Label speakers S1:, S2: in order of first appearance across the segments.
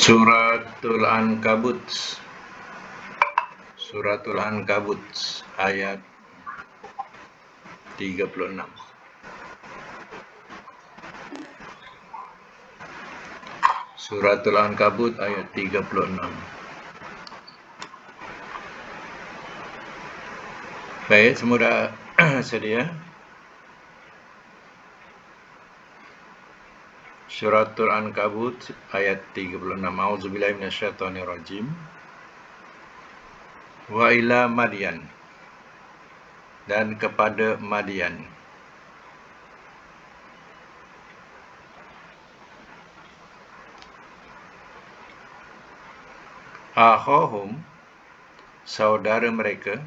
S1: Suratul Ankabut. Suratul Ankabut ayat 36. Suratul Ankabut ayat 36. Baik, semua dah sedia? Suratul Ankabut ayat 36. A'udzubillahi minasyaitonirrajim. Wa ila Madyan, dan kepada Madyan. Akhahum, saudara mereka,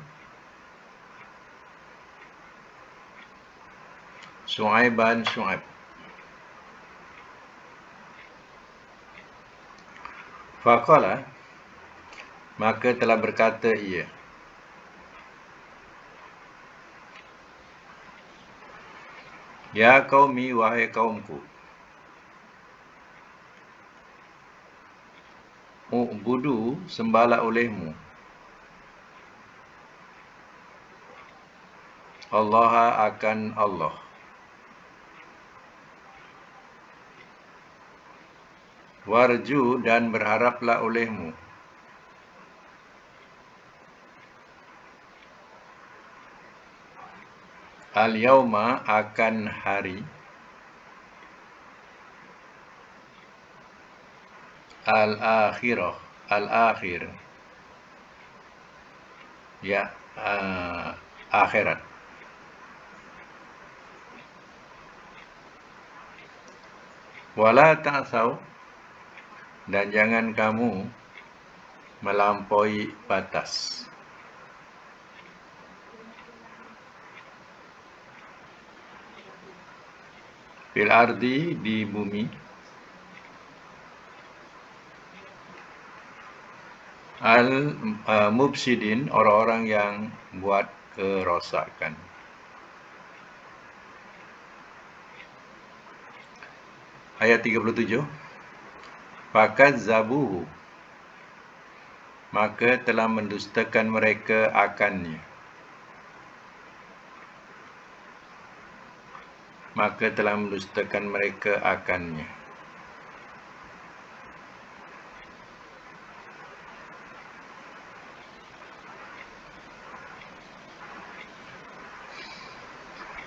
S1: Syu'aiban, Syu'aib. Faqala, maka telah berkata ia, ya qaumi, wahai kaumku, u'budu, sembahlah olehmu, Allah akan Allah, warju, dan berharaplah olehmu, al-yauma, akan hari, al-akhirah, al-akhir, ya, akhirat. Wala ta'thaw, dan jangan kamu melampaui batas. Fil ardi, di bumi, al-mufsidin, orang-orang yang buat kerosakan. Ayat 37. Fakazzabuhu, maka telah mendustakan mereka akannya. Maka telah mendustakan mereka akannya.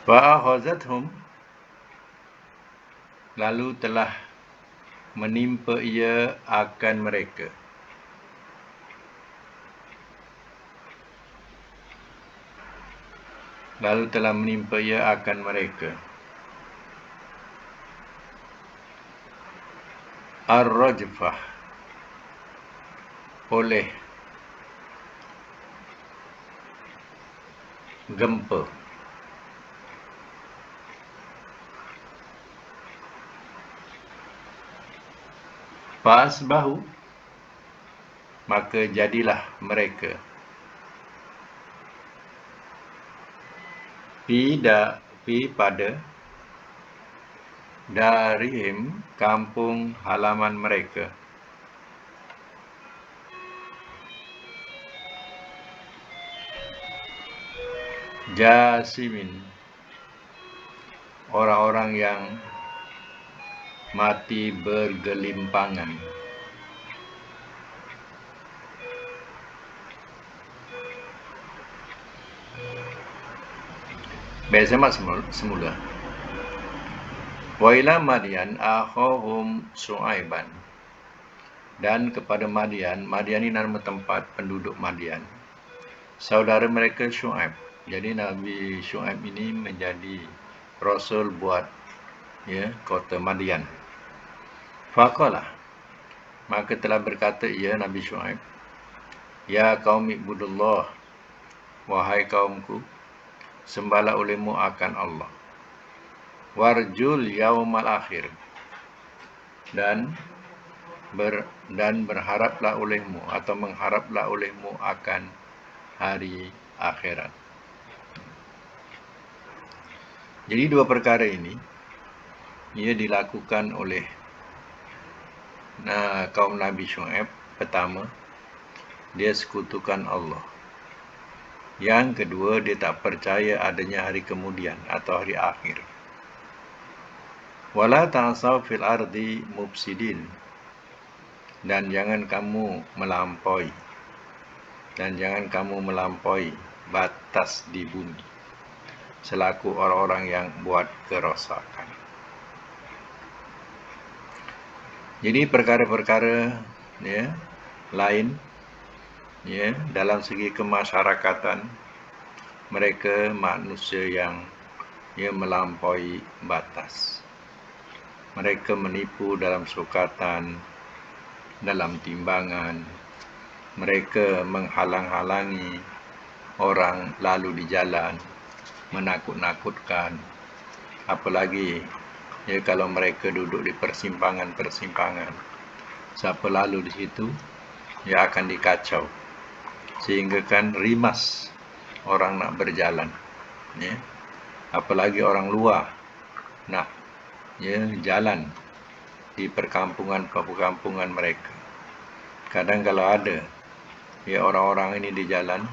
S1: Fa'akhazathum, lalu telah menimpa ia akan mereka. Lalu telah menimpa ia akan mereka. Ar-rajfah, oleh gempa. Fa'asbahu, maka jadilah mereka pada darihim, kampung halaman mereka, jasimin, orang-orang yang mati bergelimpangan. Baik, semak semula. Wa ila Madyan akhahum Syu'aiban, dan kepada Madyan. Madyan ini nama tempat penduduk Madyan, saudara mereka Syu'aib. Jadi Nabi Syu'aib ini menjadi rasul buat kota Madyan. Faqala, maka telah berkata ia, Nabi Syu'aib, ya qaumi ibudullah, wahai kaumku, sembahlah olehmu akan Allah, warjul yaumal akhir, dan berharaplah olehmu atau mengharaplah olehmu akan hari akhirat. Jadi dua perkara ini ia dilakukan oleh kaum Nabi Syuaib, pertama, dia sekutukan Allah. Yang kedua, dia tak percaya adanya hari kemudian atau hari akhir. Wala ta'asaw fil ardi mufsidin, dan jangan kamu melampaui batas di bumi selaku orang-orang yang buat kerosakan. Jadi perkara-perkara lain dalam segi kemasyarakatan, mereka manusia yang melampaui batas. Mereka menipu dalam sukatan, dalam timbangan. Mereka menghalang-halangi orang lalu di jalan, menakut-nakutkan. Apalagi kalau mereka duduk di persimpangan-persimpangan, siapa lalu di situ, akan dikacau. Sehingga kan rimas orang nak berjalan. Apalagi orang luar nak jalan di perkampungan mereka. Kadang kalau ada orang-orang ini di jalan,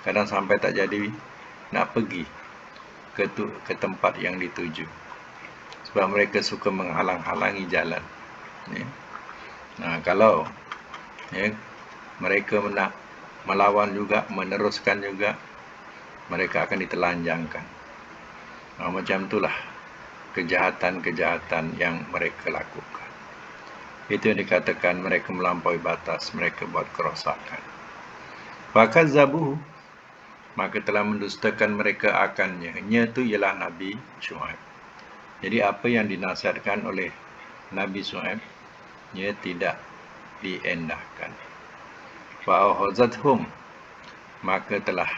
S1: kadang sampai tak jadi nak pergi ke tempat yang dituju, sebab mereka suka menghalang-halangi jalan. Kalau mereka nak melawan juga, meneruskan juga, mereka akan ditelanjangkan. Macam itulah kejahatan-kejahatan yang mereka lakukan. Itu yang dikatakan mereka melampaui batas, mereka buat kerosakan. Fakazzabuhu, maka telah mendustakan mereka akannya. Nya itu ialah Nabi Syuaib. Jadi apa yang dinasihatkan oleh Nabi Syuaib, tidak diendahkan. Fa'akhadhathum, maka telah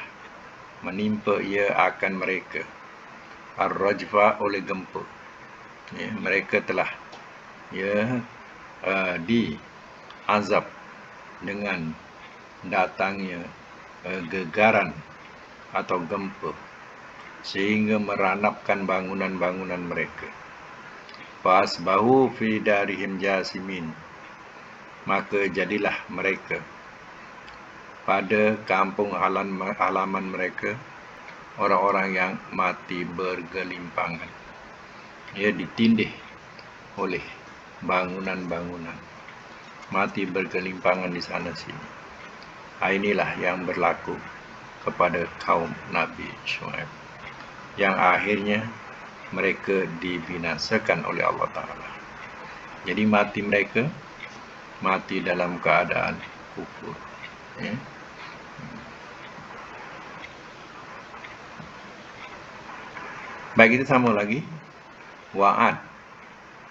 S1: menimpa ia akan mereka ar-rajfa, oleh gempa. Mereka telah diazab dengan datangnya gegaran atau gempa, sehingga meranapkan bangunan-bangunan mereka. Fasbahu fi darihim jasimin, maka jadilah mereka pada kampung halaman mereka orang-orang yang mati bergelimpangan. Ditindih oleh bangunan-bangunan, mati bergelimpangan di sana sini. Inilah yang berlaku kepada kaum Nabi Syuaib, yang akhirnya mereka dibinasakan oleh Allah Ta'ala. Jadi mati mereka, mati dalam keadaan kufur. Baik, kita sambung lagi. Wa'ad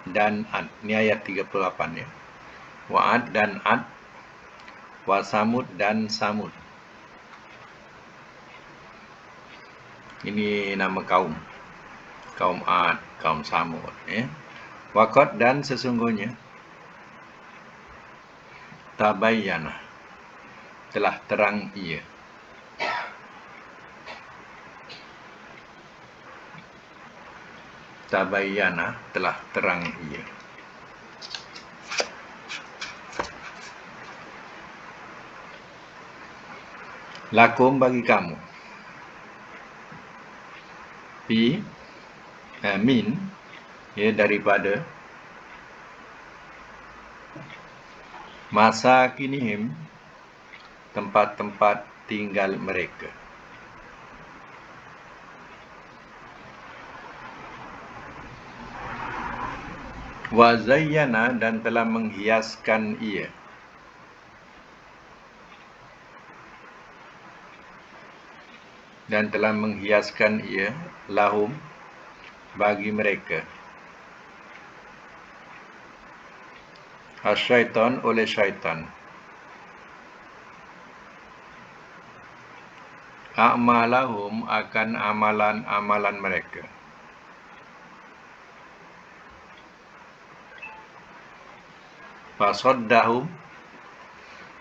S1: dan Ad. Ini ayat 38 Wa'ad dan Ad. Wa Samud dan Samud. Ini nama kaum. Kaum Ad, kaum Samud. Waqad, dan sesungguhnya. Tabayyana, telah terang ia. Tabayyana, telah terang ia. Lakum, bagi kamu. Min, daripada masakinihim, tempat-tempat tinggal mereka. Wa zayyana, dan telah menghiaskan ia. Dan telah menghiaskan ia lahum, bagi mereka. Asyaitan, oleh syaitan. A'malahum, akan amalan-amalan mereka. Fasaddahum,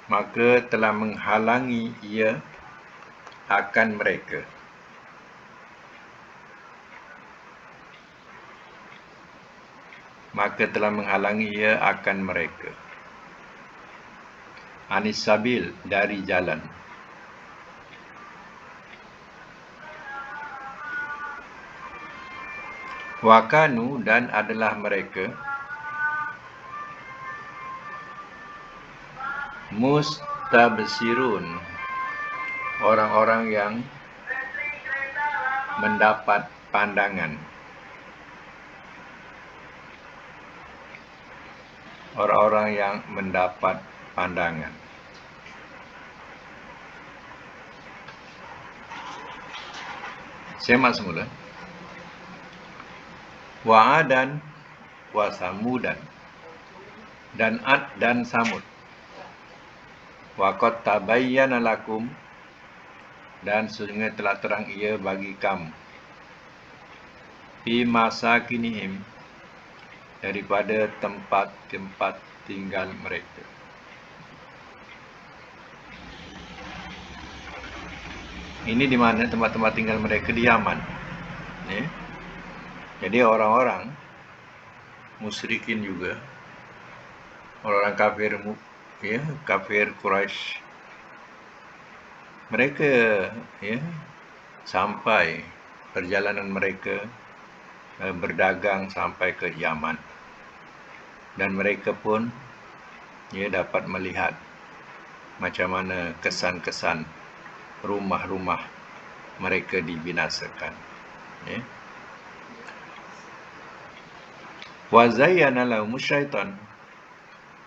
S1: maka telah menghalangi ia akan mereka. maka telah menghalangi ia akan mereka. Anis sabil, dari jalan. Wakanu, dan adalah mereka mustabsirun, orang-orang yang mendapat pandangan. Orang-orang yang mendapat pandangan. Semak semula. Wa'adan wa samudan, dan Ad dan Samud. Wa qad tabayyana lakum, dan sesungguhnya telah terang ia bagi kamu. Fi masakinihim, daripada tempat-tempat tinggal mereka. Ini di mana tempat-tempat tinggal mereka? Di Yaman. Jadi orang-orang musyrikin juga, orang kafir, kafir Quraisy, mereka sampai perjalanan mereka berdagang sampai ke Yaman, dan mereka pun dapat melihat macam mana kesan-kesan rumah-rumah mereka dibinasakan. Wa zayyana lahum syaitan,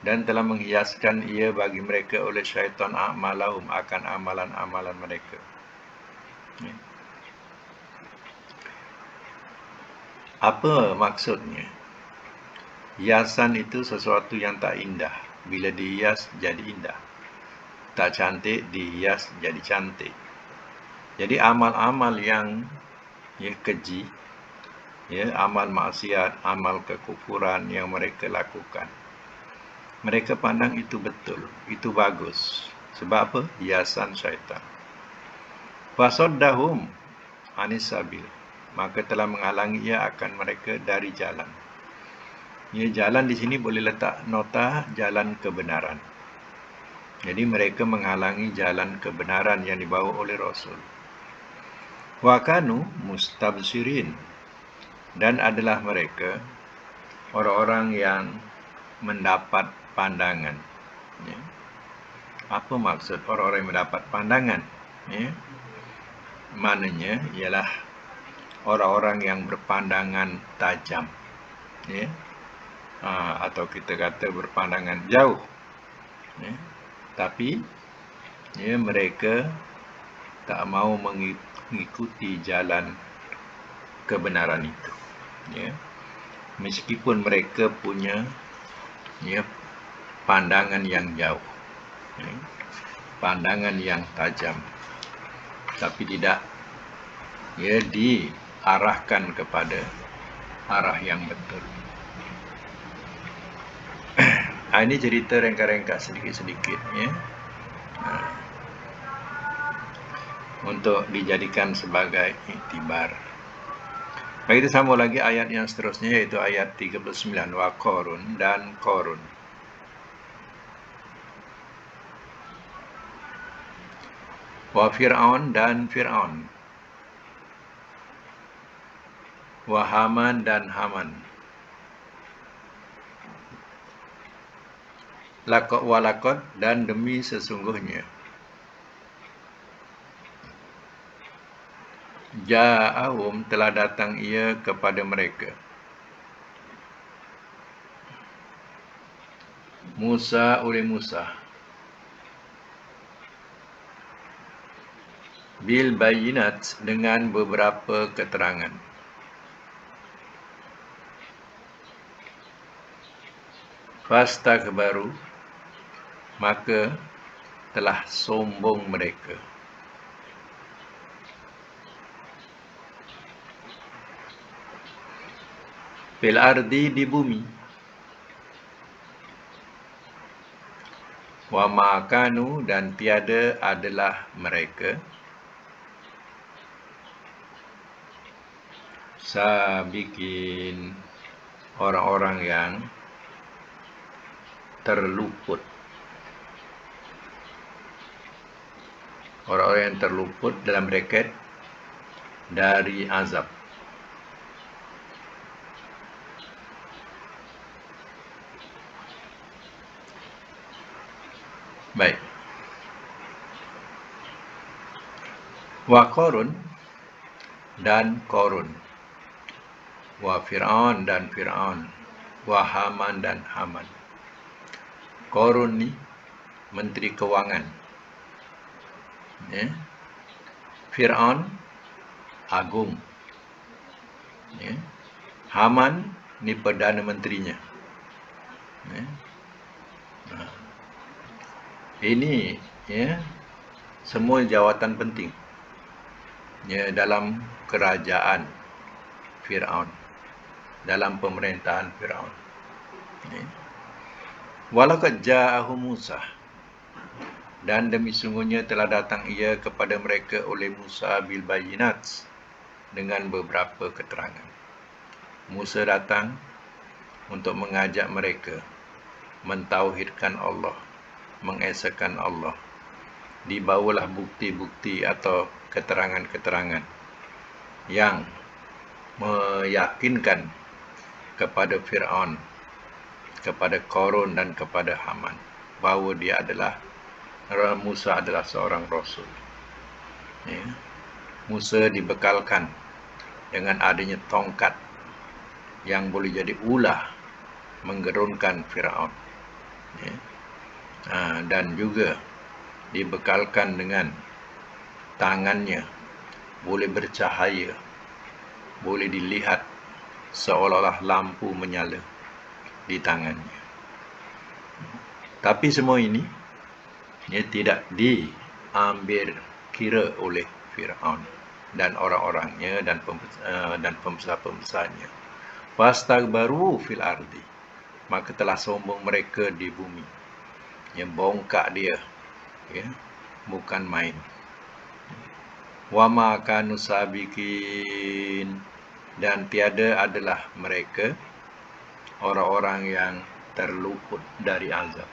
S1: dan telah menghiaskan ia bagi mereka oleh syaitan a'malahum, akan amalan-amalan mereka. Apa maksudnya? Hiasan itu sesuatu yang tak indah. Bila dihias jadi indah. Tak cantik dihias jadi cantik. Jadi amal-amal yang keji, amal maksiat, amal kekufuran yang mereka lakukan, mereka pandang itu betul, itu bagus. Sebab apa? Hiasan syaitan. Fasaddahum anis sabil, maka telah menghalangi ia akan mereka dari jalan. Jalan di sini boleh letak nota jalan kebenaran. Jadi mereka menghalangi jalan kebenaran yang dibawa oleh Rasul. Wa kanu mustabsirin, dan adalah mereka orang-orang yang mendapat pandangan. Apa maksud orang-orang yang mendapat pandangan? Maknanya ialah orang-orang yang berpandangan tajam, atau kita kata berpandangan jauh. Tapi mereka tak mau mengikuti jalan kebenaran itu. Meskipun mereka punya pandangan yang jauh, pandangan yang tajam, tapi tidak diarahkan kepada arah yang betul. Ini cerita rengka-rengka sedikit-sedikit, untuk dijadikan sebagai iktibar. Baik, kita sambung lagi ayat yang seterusnya, yaitu ayat 39. Wa Qarun, dan Qarun. Wa Fir'aun, dan Fir'aun. Wa Haman, dan Haman. Walakot, dan demi sesungguhnya. Ja'ahum, telah datang ia kepada mereka. Musa, oleh Musa. Bil bayinat, dengan beberapa keterangan. Fastakbaru, maka telah sombong mereka. Fil ardi, di bumi. Wa ma'akanu, dan tiada adalah mereka sabikin, orang-orang yang terluput. Orang-orang yang terluput dalam bracket dari azab. Baik. Wa Qarun dan Qarun. Wa Fir'aun dan Fir'aun. Wa Haman dan Haman. Qarun ni Menteri Kewangan. Ya. Fir'aun Agung. Ya. Haman ni Perdana Menterinya. Ya. Ini ya semua jawatan penting ya dalam kerajaan Fir'aun, dalam pemerintahan Fir'aun. Ya. Walaqad ja'ahum Musa, dan demi sungguhnya telah datang ia kepada mereka oleh Musa bil bayyinat, dengan beberapa keterangan. Musa datang untuk mengajak mereka mentauhidkan Allah, mengesakan Allah. Dibawalah bukti-bukti atau keterangan-keterangan yang meyakinkan kepada Fir'aun, kepada Qarun dan kepada Haman bahawa Musa adalah seorang Rasul. Ya. Musa dibekalkan dengan adanya tongkat yang boleh jadi ulah menggerunkan Fir'aun. Ya. Dan juga dibekalkan dengan tangannya boleh bercahaya, boleh dilihat seolah-olah lampu menyala di tangannya. Tapi semua ini tidak diambil kira oleh Fir'aun dan orang-orangnya dan pembesar-pembesarnya. Fastakbaru fil ardi, maka telah sombong mereka di bumi. Bongkak dia, ya, bukan main. Wa ma kanu sabiqin, dan tiada adalah mereka orang-orang yang terluput dari azab.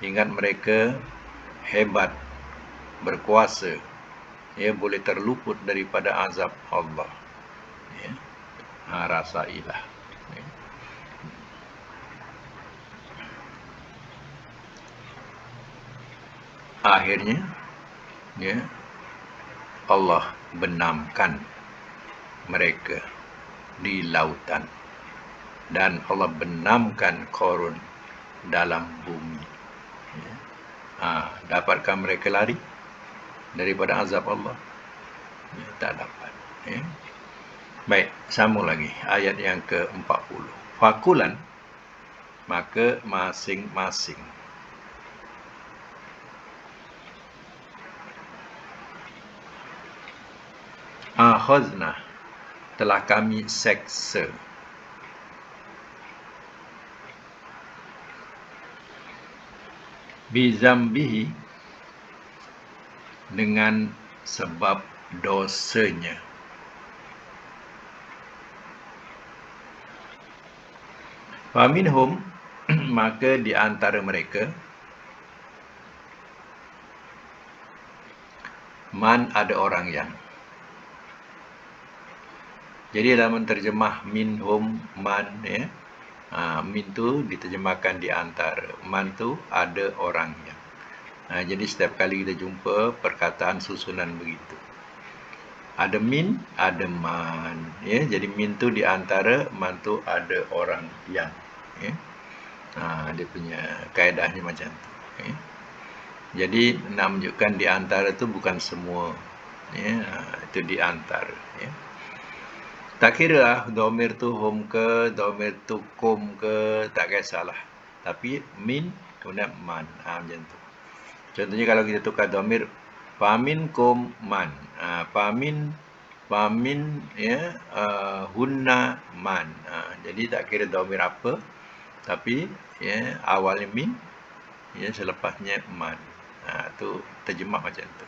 S1: Ingat, mereka hebat, berkuasa, boleh terluput daripada azab Allah. Ya. Rasailah. Ya. Akhirnya, ya, Allah benamkan mereka di lautan, dan Allah benamkan Qarun dalam bumi. Ya. Dapatkah mereka lari daripada azab Allah? Ya, tak dapat. Ya. Baik, sambung lagi ayat yang ke-40. Fakulan, maka masing-masing. Akhazna, telah kami seksa. Bizambihi, dengan sebab dosanya. Faminhum, maka di antara mereka, man, ada orang yang. Jadi dalam terjemah minhum, man, ya, min tu diterjemahkan di antara, man tu ada orangnya. Jadi setiap kali kita jumpa perkataan susunan begitu, ada min, ada man, ya. Jadi min tu di antara, man tu ada orang yang, ya. Dia punya kaedahnya macam tu, ya. Jadi nak menunjukkan di antara tu bukan semua, ya. Itu di antara, ya. Tak kira domir tu hum ke, domir tu kum ke, tak kisahlah. Tapi min kemudian man, macam tu. Contohnya kalau kita tukar domir, famin kum man, famin, ya, hunna man. Jadi tak kira domir apa, tapi ya awalnya min, ya, selepasnya man. Tu terjemah macam tu.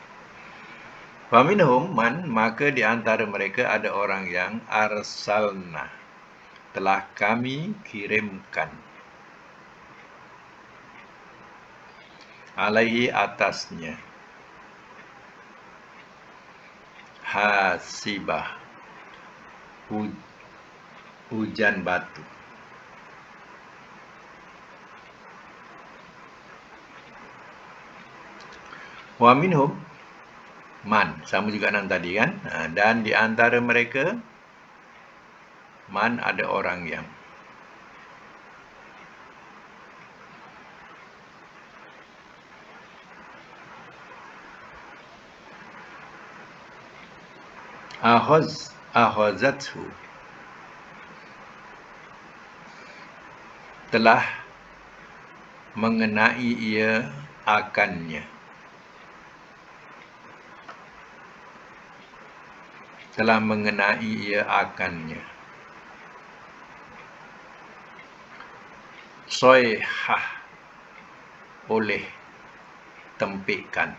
S1: Faminhum man, maka di antara mereka ada orang yang arsalna, telah kami kirimkan alaihi atasnya hasibah hujan batu. Wa minhum man, sama juga dengan tadi kan. Dan di antara mereka man ada orang yang ahazathu telah mengenai ia akannya. Telah mengenai ia akannya. Soihah oleh tempikan.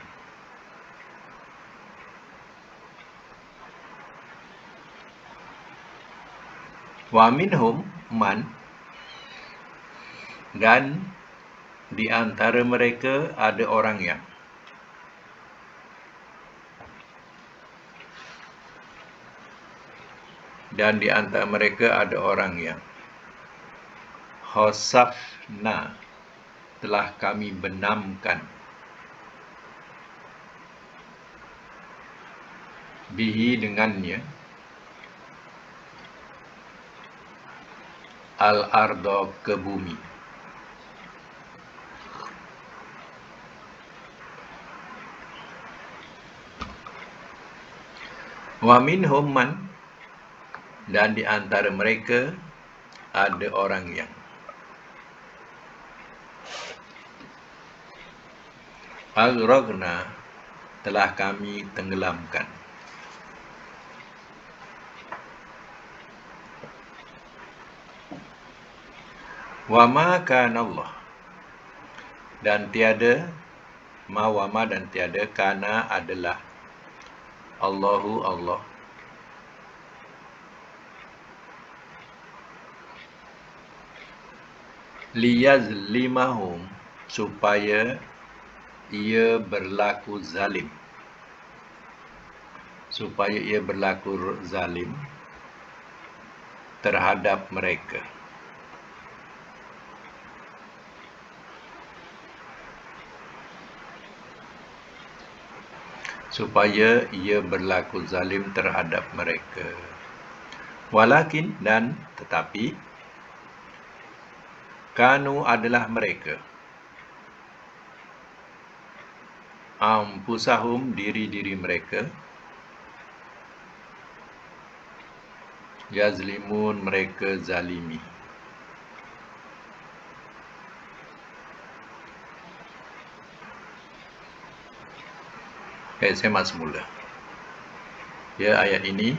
S1: Wa minhum man, dan di antara mereka ada orang yang khosafna telah kami benamkan bihi dengannya al-ardo ke bumi. Wa minhum man, dan di antara mereka ada orang yang aghraqna telah kami tenggelamkan. Wa ma kana Allah, dan tiada dan tiada kana adalah Allahu Allah liyazlimahum supaya ia berlaku zalim, terhadap mereka. Walakin, dan tetapi, kanu adalah mereka, anfusahum diri-diri mereka, yazlimun mereka zalimi. Saya masuk mula. Ayat ini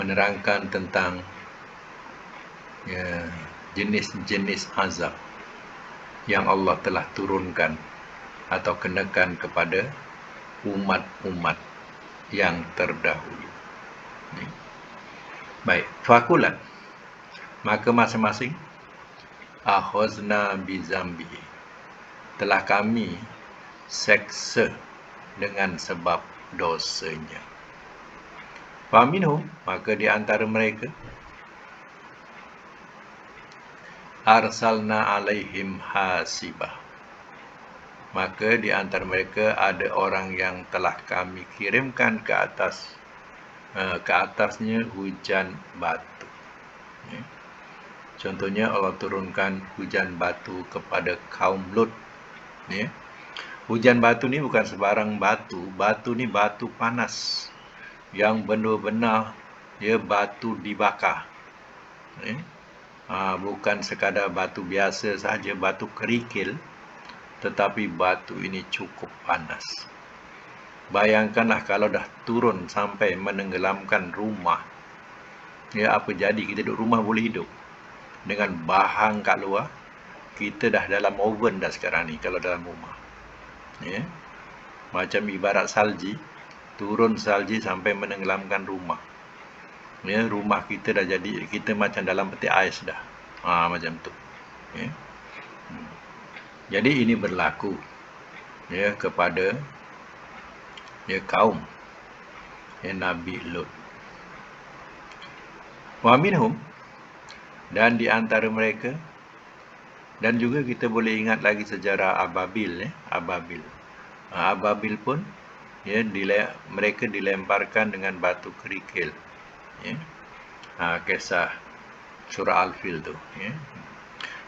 S1: menerangkan tentang jenis-jenis azab yang Allah telah turunkan atau kenakan kepada umat-umat yang terdahulu. Baik, fakulan, maka masing-masing akhazna bizambi telah kami seksa dengan sebab dosanya. Faminhum, maka di antara mereka arsalna alaihim hasibah, maka di antara mereka ada orang yang telah kami kirimkan ke atasnya hujan batu. Contohnya Allah turunkan hujan batu kepada kaum Lut. Hujan batu ni bukan sebarang batu. Batu ni batu panas yang benar-benar batu dibakar. Bukan sekadar batu biasa sahaja, batu kerikil, tetapi batu ini cukup panas. Bayangkanlah kalau dah turun sampai menenggelamkan rumah. Apa jadi kita duduk rumah boleh hidup? Dengan bahang kat luar, kita dah dalam oven dah sekarang ni kalau dalam rumah. Macam ibarat salji, turun salji sampai menenggelamkan rumah. Ya, rumah kita dah jadi, kita macam dalam peti ais dah. Macam tu. Ya. Jadi ini berlaku ya kepada ya kaum ya Nabi Lut. Wa minhum, dan di antara mereka, dan juga kita boleh ingat lagi sejarah Ababil ya, Ababil. Ababil pun ya mereka dilemparkan dengan batu kerikil. Ya. Kisah surah Al-Fil tu ya.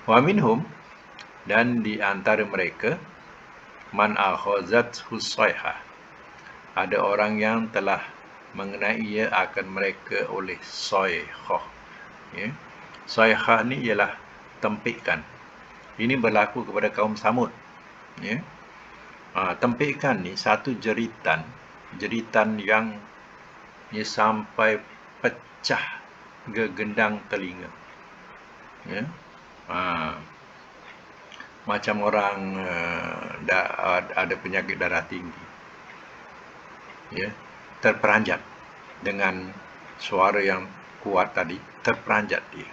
S1: Wa minhum, dan di antara mereka, man akhazat husayha, ada orang yang telah mengenai ia akan mereka oleh sayhah ya. Sayhah ni ialah tempikan. Ini berlaku kepada kaum Samud ya. Tempikan ni satu jeritan yang ya, sampai pecah gegendang telinga ya. Macam orang ada penyakit darah tinggi ya, terperanjat dengan suara yang kuat tadi, terperanjat dia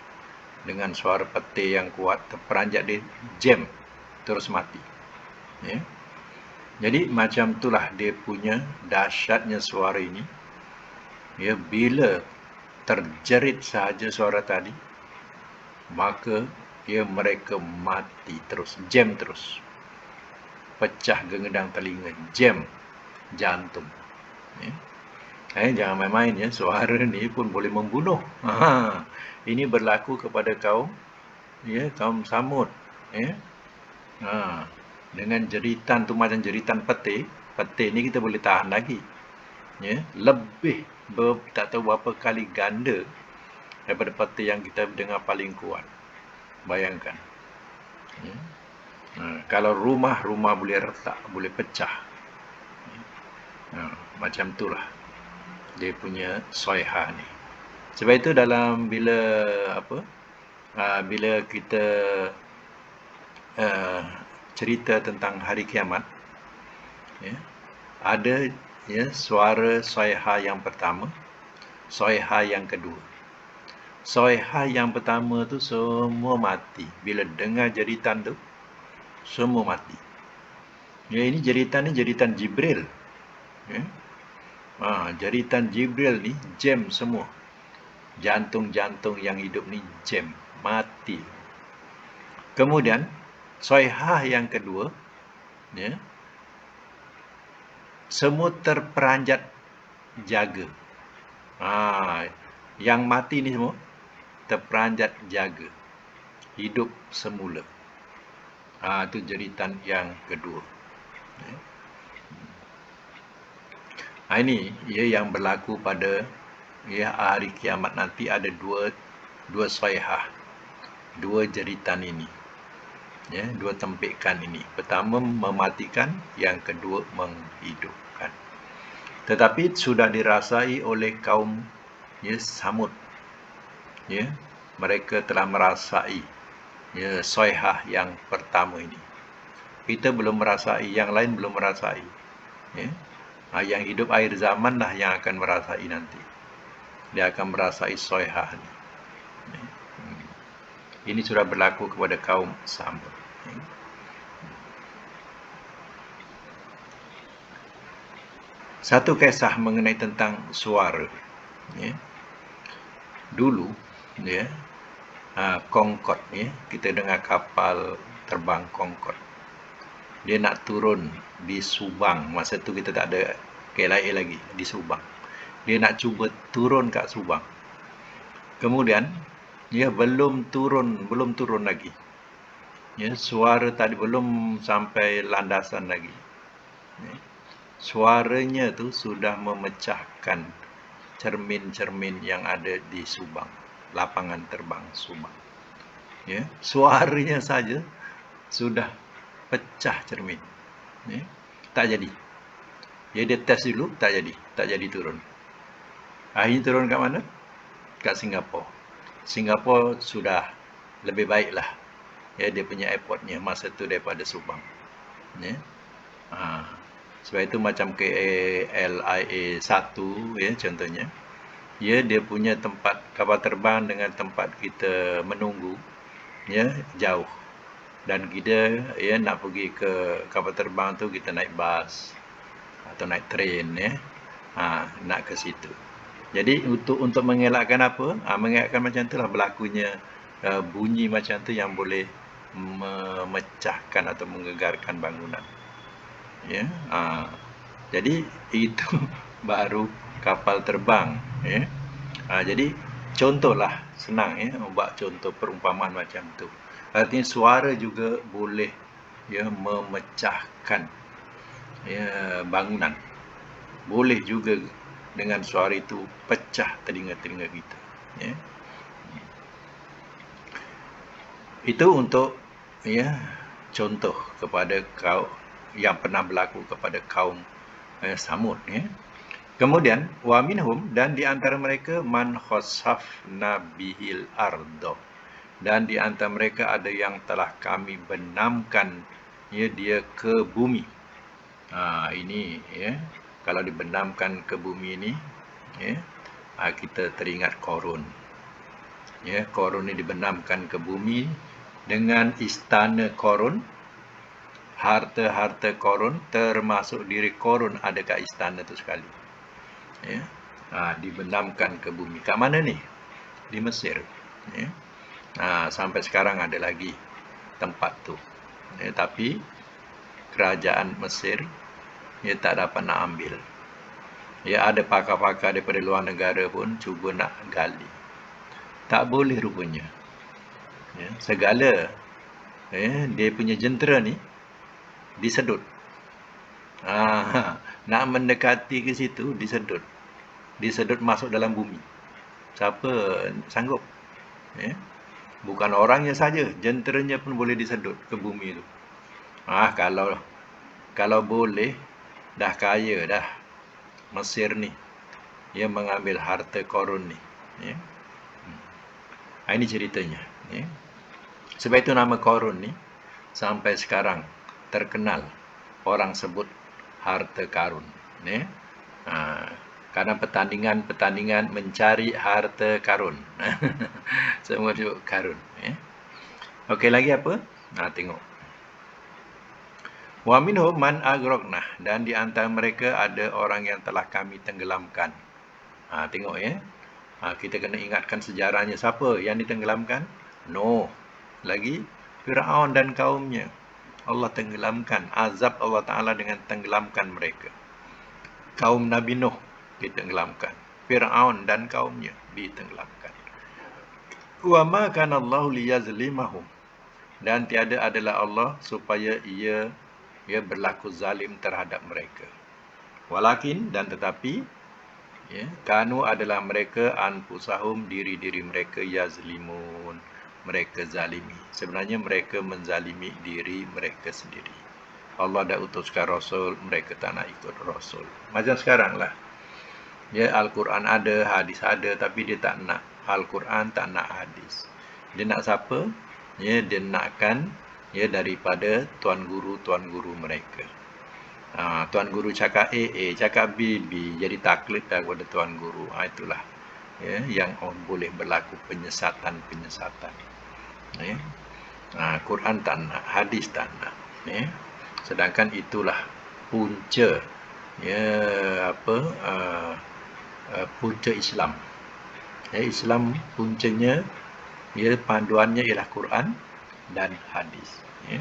S1: dengan suara peti yang kuat, terperanjat dia, jam, terus mati ya. Jadi macam itulah dia punya dahsyatnya suara ini ya. Bila terjerit sahaja suara tadi, maka ya mereka mati terus, jam terus, pecah gegendang telinga, jam jantung ya. Jangan main-main ya, suara ni pun boleh membunuh. Ini berlaku kepada kaum ya, kaum Samud ya. Dengan jeritan tu macam jeritan peti ni kita boleh tahan lagi ya, lebih tak tahu berapa kali ganda daripada peti yang kita dengar paling kuat. Bayangkan ya. Kalau rumah boleh retak, boleh pecah ya. Macam itulah dia punya sayhah ni. Sebab itu dalam bila kita cerita tentang hari kiamat ya, ada ya suara sayhah yang pertama, sayhah yang kedua. Sayhah yang pertama tu semua mati. Bila dengar jeritan tu, semua mati. Ya, ini jeritan Jibril ya. Jeritan Jibril ni jam semua. Jantung-jantung yang hidup ni jam, mati. Kemudian sayhah yang kedua ya, semua terperanjat jaga. Yang mati ni semua terperanjat jaga, hidup semula. Itu jeritan yang kedua ya. Ini ya yang berlaku pada ya hari kiamat nanti. Ada dua sayhah, dua jeritan ini ya, dua tempikan ini. Pertama mematikan, yang kedua menghidupkan. Tetapi sudah dirasai oleh kaum ya Samud ya. Mereka telah merasai ya sayhah yang pertama ini. Kita belum merasai, yang lain belum merasai ya. Yang hidup akhir zaman lah yang akan merasai nanti. Dia akan merasai sayhah ni ya. Ini sudah berlaku kepada kaum Samud ya. Satu kisah mengenai tentang suara ya. Dulu ya, Concorde ya, kita dengar kapal terbang Concorde. Dia nak turun di Subang. Masa tu kita tak ada KLIA lagi di Subang. Dia nak cuba turun kat Subang. Kemudian dia belum turun lagi. Ya, suara tadi belum sampai landasan lagi. Ya. Suaranya tu sudah memecahkan cermin-cermin yang ada di Subang, lapangan terbang Subang. Ya, suaranya saja sudah pecah cermin. Ya, tak jadi. Dia test dulu, tak jadi turun. Akhirnya turun kat mana? Kat Singapura. Singapura sudah lebih baiklah ya, dia punya airportnya masa tu daripada Subang. Ya. Sebab itu macam KLIA 1 ya contohnya. ya dia punya tempat kapal terbang dengan tempat kita menunggu ya jauh, dan kita ya nak pergi ke kapal terbang tu kita naik bas atau naik train ya, nak ke situ. Jadi untuk mengelakkan apa? Mengelakkan macam itulah berlakunya bunyi macam tu yang boleh memecahkan atau menggegarkan bangunan. Ya, jadi itu baru kapal terbang. Ya, jadi contohlah senang ya, buat contoh perumpamaan macam tu. Artinya suara juga boleh ya memecahkan ya bangunan. Boleh juga dengan suara itu pecah telinga-telinga kita. Ya. Itu untuk ya contoh kepada kaum yang pernah berlaku kepada kaum Samud. Ya. Kemudian wa minhum, dan di antara mereka man khasafna bihil ardo, dan di antara mereka ada yang telah kami benamkan ya dia ke bumi. Ini ya, kalau dibenamkan ke bumi ini ya, kita teringat Korun. Ya, Korun ini dibenamkan ke bumi dengan istana Korun, harta-harta Korun, termasuk diri Korun ada kat istana tu sekali. Ya, dibenamkan ke bumi. Kat mana ni? Di Mesir. Ya. Sampai sekarang ada lagi tempat tu. Ya, tapi kerajaan Mesir ya tak dapat nak ambil. Ya, ada pakar-pakar daripada luar negara pun cuba nak gali. Tak boleh rupanya. Ya, segala dia punya jentera ni disedut. Nak mendekati ke situ disedut. Disedut masuk dalam bumi. Siapa sanggup? Ya. Bukan orangnya saja, jenteranya pun boleh disedut ke bumi tu. Kalau boleh, dah kaya dah Mesir ni. Dia mengambil harta Korun ni. Ya. Ini ceritanya. Ya. Sebab itu nama Korun ni sampai sekarang terkenal. Orang sebut harta karun. Ya. Karena pertandingan mencari harta karun. Semua disebut karun. Ya. Okey, lagi apa? Tengok. Wa minhum man agraqna, dan di antara mereka ada orang yang telah kami tenggelamkan. Tengok ya. Kita kena ingatkan sejarahnya. Siapa yang ditenggelamkan? Nuh. Lagi Firaun dan kaumnya. Allah tenggelamkan. Azab Allah Ta'ala dengan tenggelamkan mereka. Kaum Nabi Nuh ditenggelamkan. Firaun dan kaumnya ditenggelamkan. Wa ma kana Allah liyazlimahum, dan tiada adalah Allah supaya ia berlaku zalim terhadap mereka. Walakin, dan tetapi ya, kanu adalah mereka anfusahum, diri-diri mereka, yazlimun, mereka zalimi. Sebenarnya mereka menzalimi diri mereka sendiri. Allah dah utuskan Rasul, mereka tak nak ikut Rasul. Macam sekarang lah. Ya, Al-Quran ada, hadis ada, tapi dia tak nak Al-Quran, tak nak hadis. Dia nak siapa? Ya, dia nakkan ya daripada tuan guru mereka. Tuan guru cakap A, cakap B, jadi taklid daripada tuan guru. Itulah ya, yang boleh berlaku penyesatan. Ya. Quran tak nak, hadis tak nak. Ya. Sedangkan itulah punca ya punca Islam. Ya, Islam puncanya ya panduannya ialah Quran dan hadis. Ya.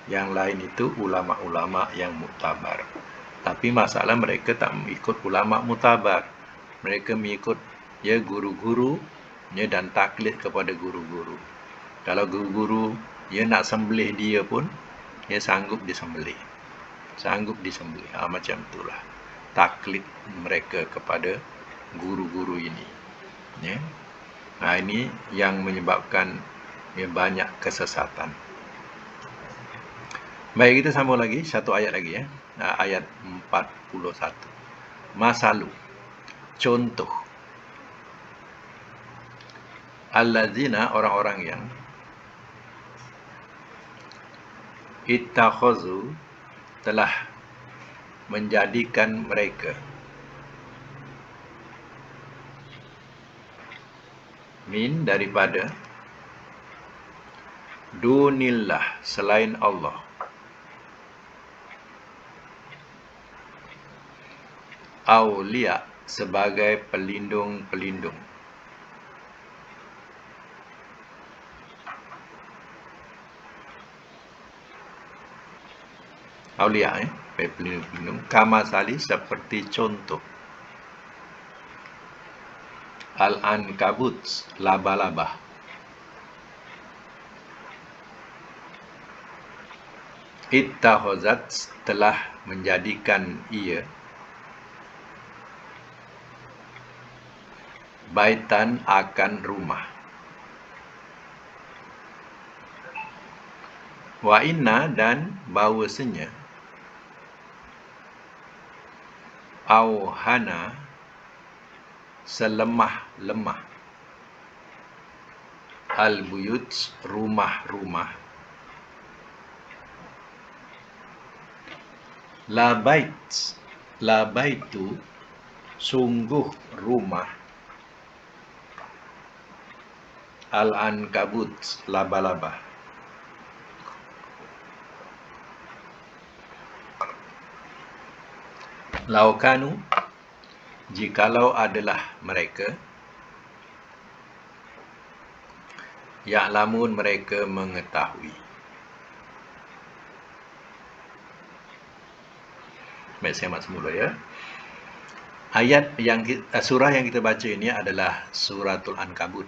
S1: Yang lain itu ulama-ulama yang muktabar. Tapi masalah mereka tak mengikut ulama muktabar. Mereka mengikut ya guru-guru ya dan taklid kepada guru-guru. Kalau guru-guru ya nak sembelih dia pun ya sanggup disembelih. Macam itulah taklid mereka kepada guru-guru ini. Ya. Ini yang menyebabkan ya banyak kesesatan. Baik, kita sambung lagi satu ayat lagi ya. Ayat 41. Masalu, contoh. Allazina, orang-orang yang ittakhazu, telah menjadikan mereka Min daripada, dunillah selain Allah. Aulia sebagai pelindung-pelindung. Aulia pelindung-pelindung. Kamasali seperti contoh. Al-ankabut laba-laba. Ittakhazat telah menjadikan ia, baitan akan rumah. Wa inna dan bahawasanya, auhana selemah-lemah, al-buyut rumah-rumah, labaitu sungguh rumah, al-ankabut laba-laba. Laukanu jikalau adalah mereka, ya'lamun mereka mengetahui. Baik, saya mak semula ya. Ayat yang surah yang kita baca ini adalah suratul Ankabut.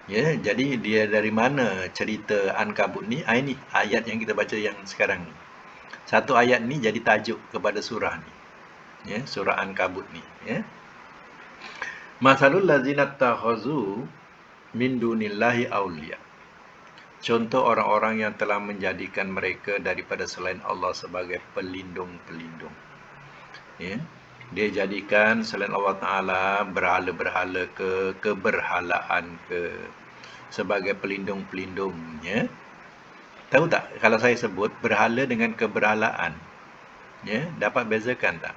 S1: Ya, jadi dia dari mana cerita Ankabut ni? Ini ayat yang kita baca yang sekarang ni. Satu ayat ni jadi tajuk kepada surah ni. Ya, surah Ankabut ni, ya. Masalul ladzina takhazu min dunillahi auliya. Contoh orang-orang yang telah menjadikan mereka daripada selain Allah sebagai pelindung-pelindung. Ya. Dia jadikan selain Allah Ta'ala berhala-berhala ke, keberhalaan ke, sebagai pelindung-pelindungnya. Tahu tak, kalau saya sebut berhala dengan keberhalaan, ya, dapat bezakan tak?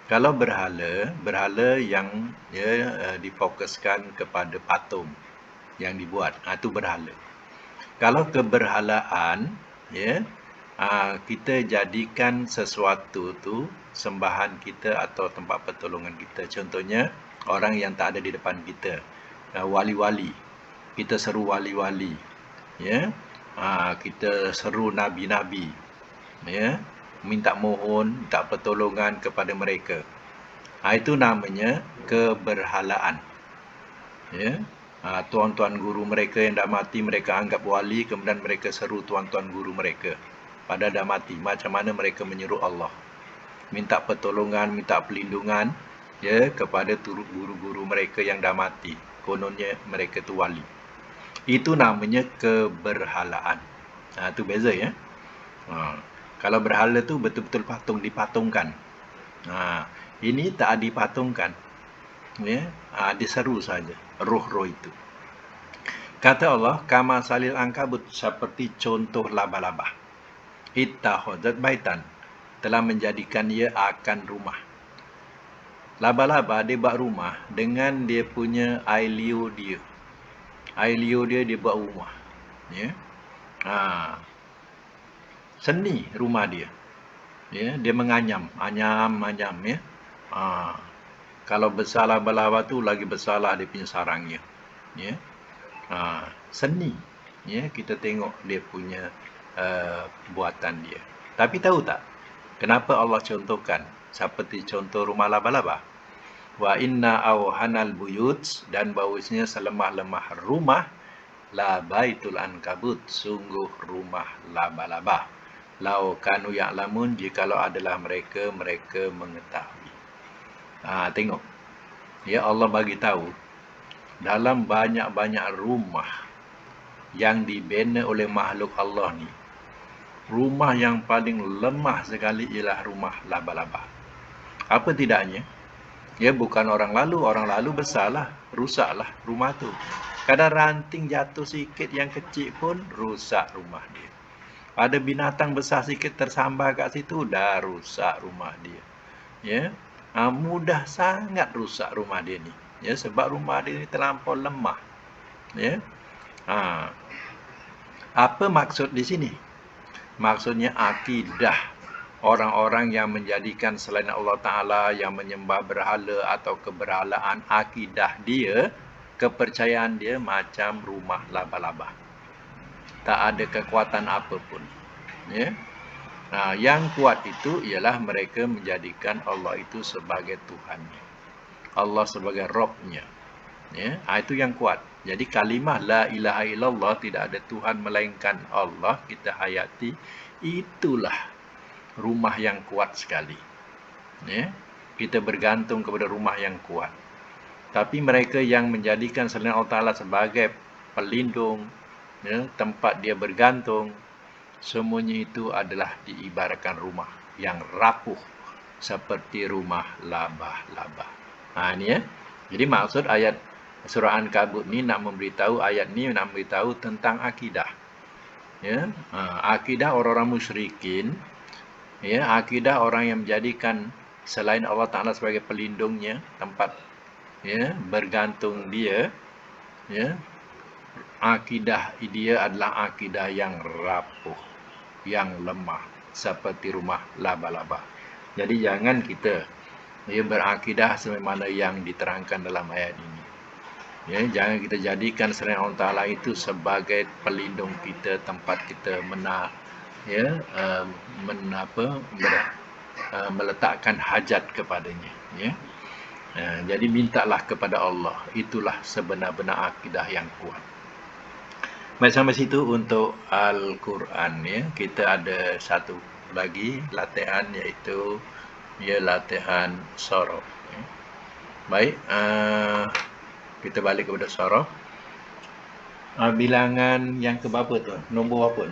S1: Kalau berhala yang difokuskan kepada patung yang dibuat, itu berhala. Kalau keberhalaan, ya, kita jadikan sesuatu tu sembahan kita atau tempat pertolongan kita. Contohnya, orang yang tak ada di depan kita, wali-wali. Kita seru wali-wali, ya. Kita seru nabi-nabi, ya. Minta mohon, minta pertolongan kepada mereka. Itu namanya keberhalaan. Ya. Tuan-tuan guru mereka yang dah mati, mereka anggap wali, kemudian mereka seru tuan-tuan guru mereka. Padahal dah mati. Macam mana mereka menyeru Allah? Minta pertolongan, minta pelindungan, ya, kepada guru-guru mereka yang dah mati. Kononnya mereka tu wali. Itu namanya keberhalaan. Itu beza, ya. Kalau berhala tu betul-betul patung, dipatungkan. Ini tak dipatungkan. Ya, diseru saja roh-roh itu. Kata Allah, kama salil ankabut, seperti contoh laba-laba. Ittakhazat baitan, telah menjadikan ia akan rumah. Laba-laba dia buat rumah dengan dia punya air liur dia. Air liur dia buat rumah. Ya. Seni rumah dia. Ya, dia menganyam, anyam, ya. Kalau besar laba-laba tu lagi besarlah dia punya sarangnya. Ya. Seni. Ya, kita tengok dia punya buatan dia. Tapi tahu tak kenapa Allah contohkan seperti contoh rumah laba-laba? Wa inna auhanal buyut, dan bahawasanya selemah-lemah rumah, la baitul ankabut, sungguh rumah laba-laba. Lau kanu ya'lamun, jikalau adalah mereka mengetahui. Tengok. Ya, Allah bagi tahu dalam banyak-banyak rumah yang dibina oleh makhluk Allah ni, rumah yang paling lemah sekali ialah rumah laba-laba. Apa tidaknya? Ya, bukan orang lalu besarlah, rusaklah rumah tu. Kadang ranting jatuh sikit yang kecil pun rusak rumah dia. Ada binatang besar sikit tersambar kat situ, dah rusak rumah dia. Ya, mudah sangat rusak rumah dia ni. Ya, sebab rumah dia ni terlampau lemah. Ya. Ha. Apa maksud di sini? Maksudnya akidah orang-orang yang menjadikan selain Allah Ta'ala, yang menyembah berhala atau keberhalaan, akidah dia, kepercayaan dia macam rumah laba-laba. Tak ada kekuatan apapun. Ya. Yang kuat itu ialah mereka menjadikan Allah itu sebagai Tuhannya. Allah sebagai Rabbnya. Ya, itu yang kuat. Jadi kalimah la ilaha illallah, tidak ada Tuhan melainkan Allah, kita hayati, itulah rumah yang kuat sekali. Ya, kita bergantung kepada rumah yang kuat. Tapi mereka yang menjadikan selain Allah Ta'ala sebagai pelindung, ya, tempat dia bergantung, semuanya itu adalah diibaratkan rumah yang rapuh seperti rumah laba-laba. Ini ya. Jadi maksud ayat surah Ankabut ni nak memberitahu, ayat ni nak memberitahu tentang akidah. Ya, akidah orang-orang musyrikin, ya, akidah orang yang menjadikan selain Allah Ta'ala sebagai pelindungnya, tempat ya bergantung dia, ya. Akidah dia adalah akidah yang rapuh, yang lemah, seperti rumah laba-laba. Jadi jangan kita berakidah sebagaimana yang diterangkan dalam ayat ini. Ya, jangan kita jadikan selain Allah Ta'ala itu sebagai pelindung kita, tempat kita meletakkan hajat kepadanya. Ya. Jadi mintalah kepada Allah. Itulah sebenar-benar akidah yang kuat. Baik, sampai situ untuk Al-Quran. Ya. Kita ada satu lagi latihan, iaitu latihan sorof. Ya. Baik, kita balik kepada sorof. Bilangan yang ke berapa tu? Nombor apa?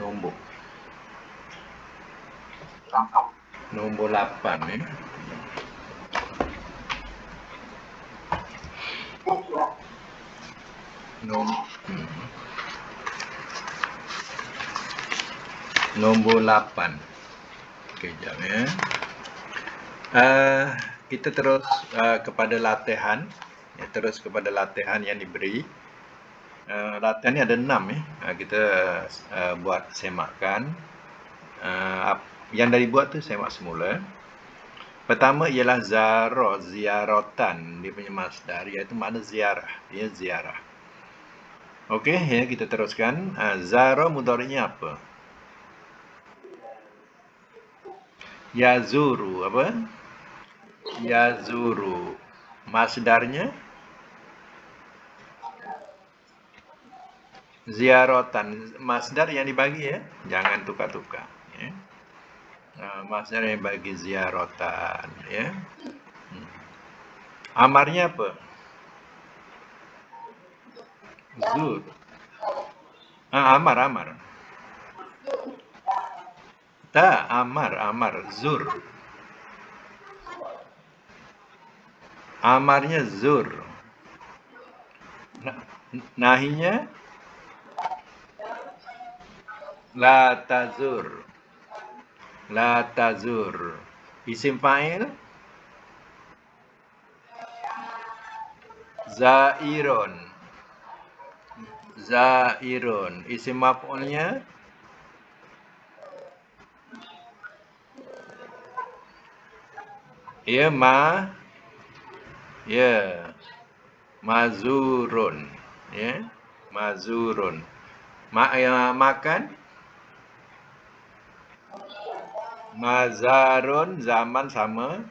S1: Nombor 8. Ya. Nombor 8. Kejap ya. Kita terus kepada latihan. Ya, terus kepada latihan yang diberi. Latihan ni ada 6 ya. Kita buat semakan. Yang dari buat tu semak semula. Pertama ialah zara, ziaratan. Dia punya masdar, iaitu makna ziarah. Ya, ziarah. Okey, ya, kita teruskan. Zara mudhari'nya apa? Yazuru, apa? Yazuru. Masdarnya ziaratan. Masdar yang dibagi ya, jangan tukar-tukar. Ya. Masdar yang bagi ziaratan. Ya. Amarnya apa? Zur. Amar. Tak, amar. Zur. Amarnya zur. Nahinya la tazur. Isim fa'il zairun. Isim maf'ulnya ya mazurun. Ya, mazurun. Makan mazarun, zaman sama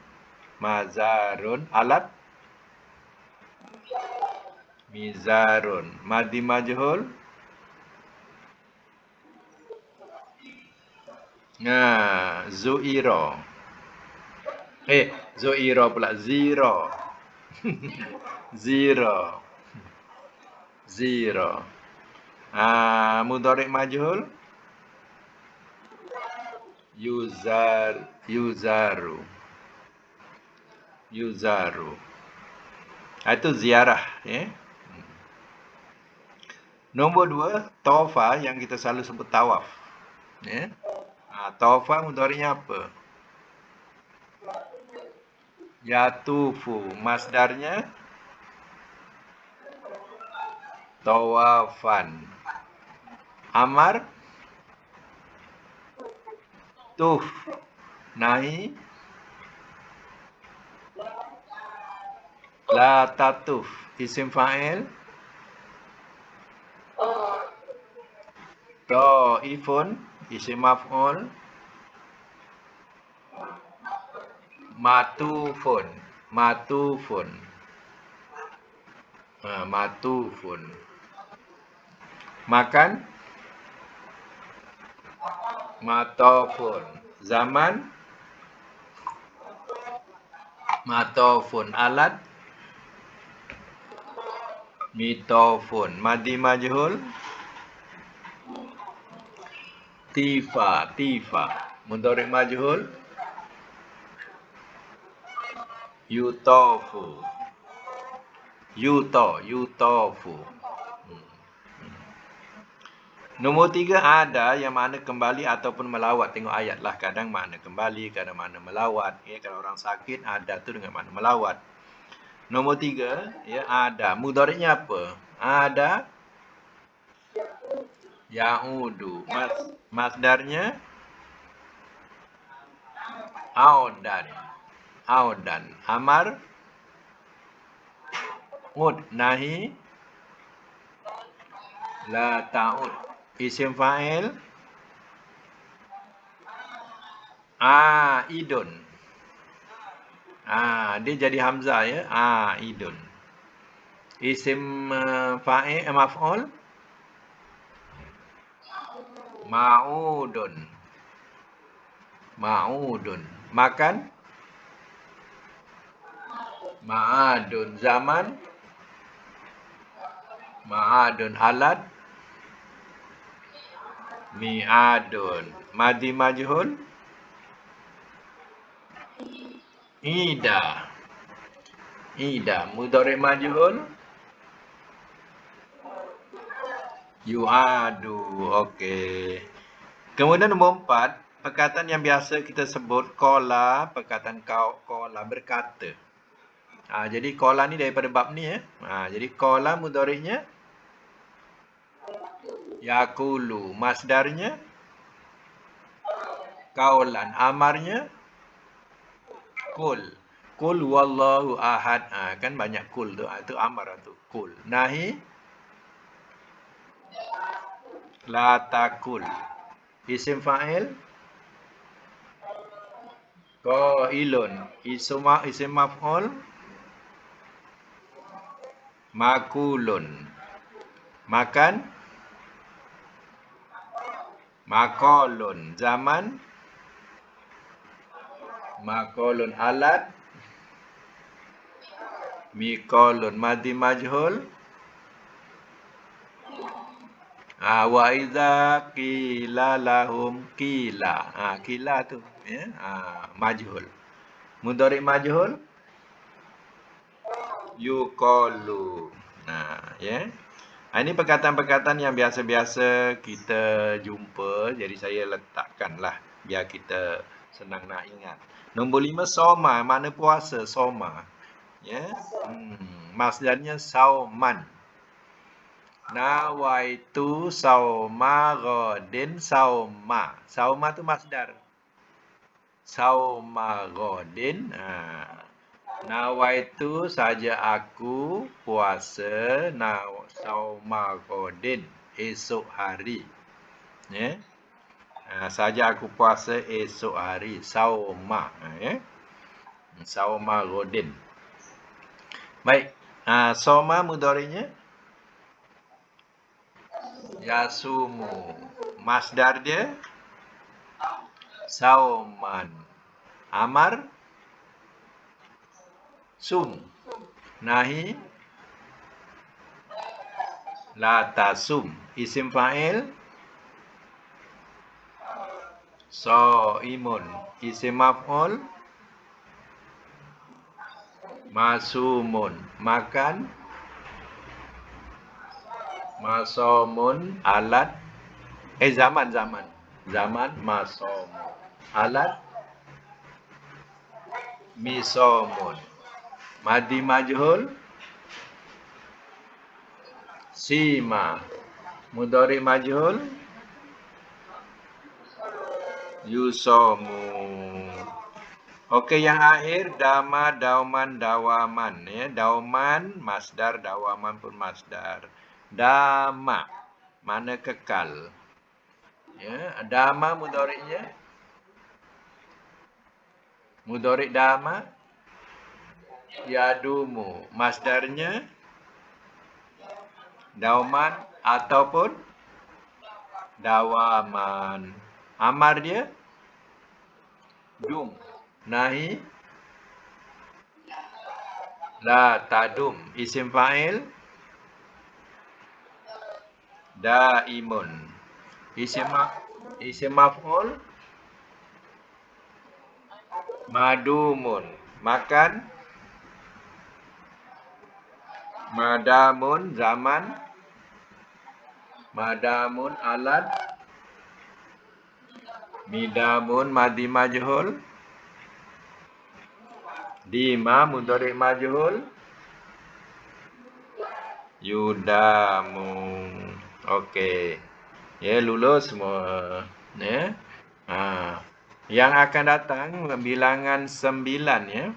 S1: mazarun. Alat mizarun. Madi majhul zuiro. Zuiro pula, zero. Zero. Mudhari' majhul yuzaru. Itu ziarah ya. Nombor 2, tawafa, yang kita selalu sebut tawaf. Ya. Tawafa mudhari'nya apa? Yatufu. Masdarnya Tawafan. Amar. Tuf. Nahi. La tatuf. Isim fa'il. Ifun. Isim maf'ul. Matufun. Matufun. Matufun. Makan. Matofun. Zaman. Matofun. Alat. Mitofun. Madi majhul. Tifa. Tifa. Mudhari' majhul. Yutofu. Yutofu. Nombor 3 ada yang makna kembali ataupun melawat. Tengok ayat lah. Kadang makna kembali, kadang makna melawat. Ya, kalau orang sakit, ada tu dengan makna melawat. Nombor 3, ya, ada. Mudhari'nya apa? Ada. Ya'udu. Masdarnya. Audan. Audan. Amar. Ud. Nahi. La ta'ud. Isim fa'il. Idun. Dia jadi hamzah ya. Idun. Isim fa'il maf'ul. Ma'udun. Ma'udun. Makan. Ma'adun. Zaman. Ma'adun. Alat. Mi'adun. Madi majhul. Ida. Ida. Mudhari' majhul. Yu'adu. Okey. Kemudian nombor 4, perkataan yang biasa kita sebut qala, perkataan qala berkata. Jadi qala ni daripada bab ni ya. Jadi qala mudhari'nya yaqulu, masdarnya qaulan, amarnya qul. Qul wallahu ahad. Kan banyak qul tu. Itu amar tu. Qul. Nahi la taqul. Isim fa'il qailun. Isim maf'ul makulun. Makan. Makolun. Zaman. Makolun. Alat. Mikolun. Madi majhul. Wa idza qila lahum qila. Qila tu ya. Majhul. Mudhari' majhul. Yuqalu. Ya. Ini perkataan-perkataan yang biasa-biasa kita jumpa. Jadi saya letakkanlah biar kita senang nak ingat. Nombor 5, soma. Mana puasa? Soma. Ya. Masdarnya sauman. Nawaitu sauma ghadin sauma. Sauma tu masdar. Sauma ghadin. Nawaitu saja aku puasa sauma ghadin, esok hari. Ya. Saja aku puasa esok hari. Sauma. Ya. Sauma ghadin. Baik. Soma mudhari'nya yasumu. Masdar dia sauman. Amar sum. Nahi la tasum. Isim fa'il shaimun. Isim maf'ul masumun. Makan. Masomun. Alat. Zaman. Zaman masomun. Alat. Misomun. Madi majhul Sima. Mudhari' majhul yusomu. Okey, yang akhir dama, dauman, dawaman ya. Dauman masdar, dawaman pun masdar. Dama mana kekal. Ya, dama mudhari'nya. Mudhari' dama yadumu. Masdarnya dauman ataupun dawaman. Amar dia dum. Nahi la tadum. Isim fa'il daimun. Isim maf'ul madumun. Makan madamun zaman. Madamun alat. Midamun madi majhul. Dima mudhari' majhul. Yudamu. Okey. Ya, lulus semua. Ya. Yang akan datang bilangan 9 ya.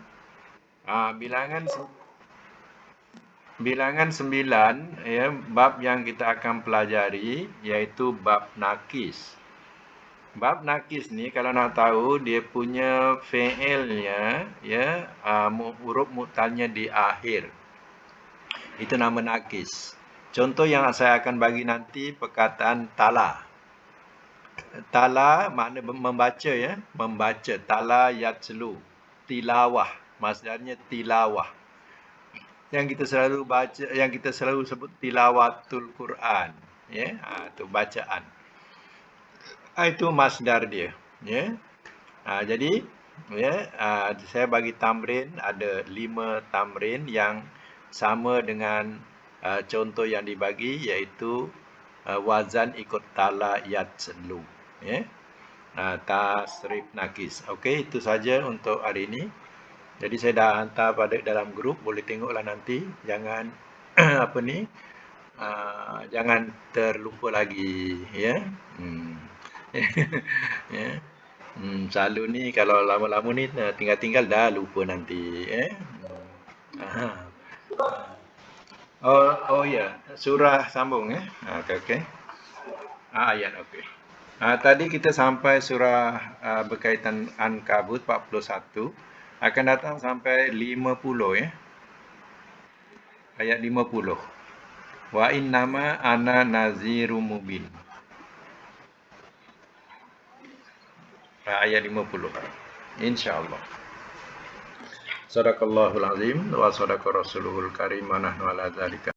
S1: Bilangan 9 ya, bab yang kita akan pelajari iaitu bab nakis. Bab nakis ni kalau nak tahu dia punya fi'ilnya ya, huruf mu'talnya di akhir. Itu nama nakis. Contoh yang saya akan bagi nanti perkataan tala. Tala makna membaca ya, membaca. Tala yatslu. Tilawah, masdarnya tilawah. Yang kita selalu baca, yang kita selalu sebut tilawatul Quran, ya. Itu bacaan. Itu masdar dia, ya. Jadi ya, saya bagi tamrin, ada 5 tamrin yang sama dengan contoh yang dibagi, iaitu wazan ikut tala yatslu, ya. Tasrif nakis. Okey, itu saja untuk hari ini. Jadi saya dah hantar pada dalam grup, boleh tengoklah nanti. Jangan apa ni? Jangan terlupa lagi, ya. Ya. Selalu ni kalau lama-lama ni tinggal-tinggal dah lupa nanti, ya. Oh ya, surah sambung ya. Okey. Ayat okey. Tadi kita sampai surah berkaitan Ankabut 41. Akan datang sampai 50 ya. Ayat 50. Wa innama ana nazirum mubin. Ayat 50. InsyaAllah. Sadaqallahul azim wa sadaqa rasuluhul karim wa nahnu ala dzalika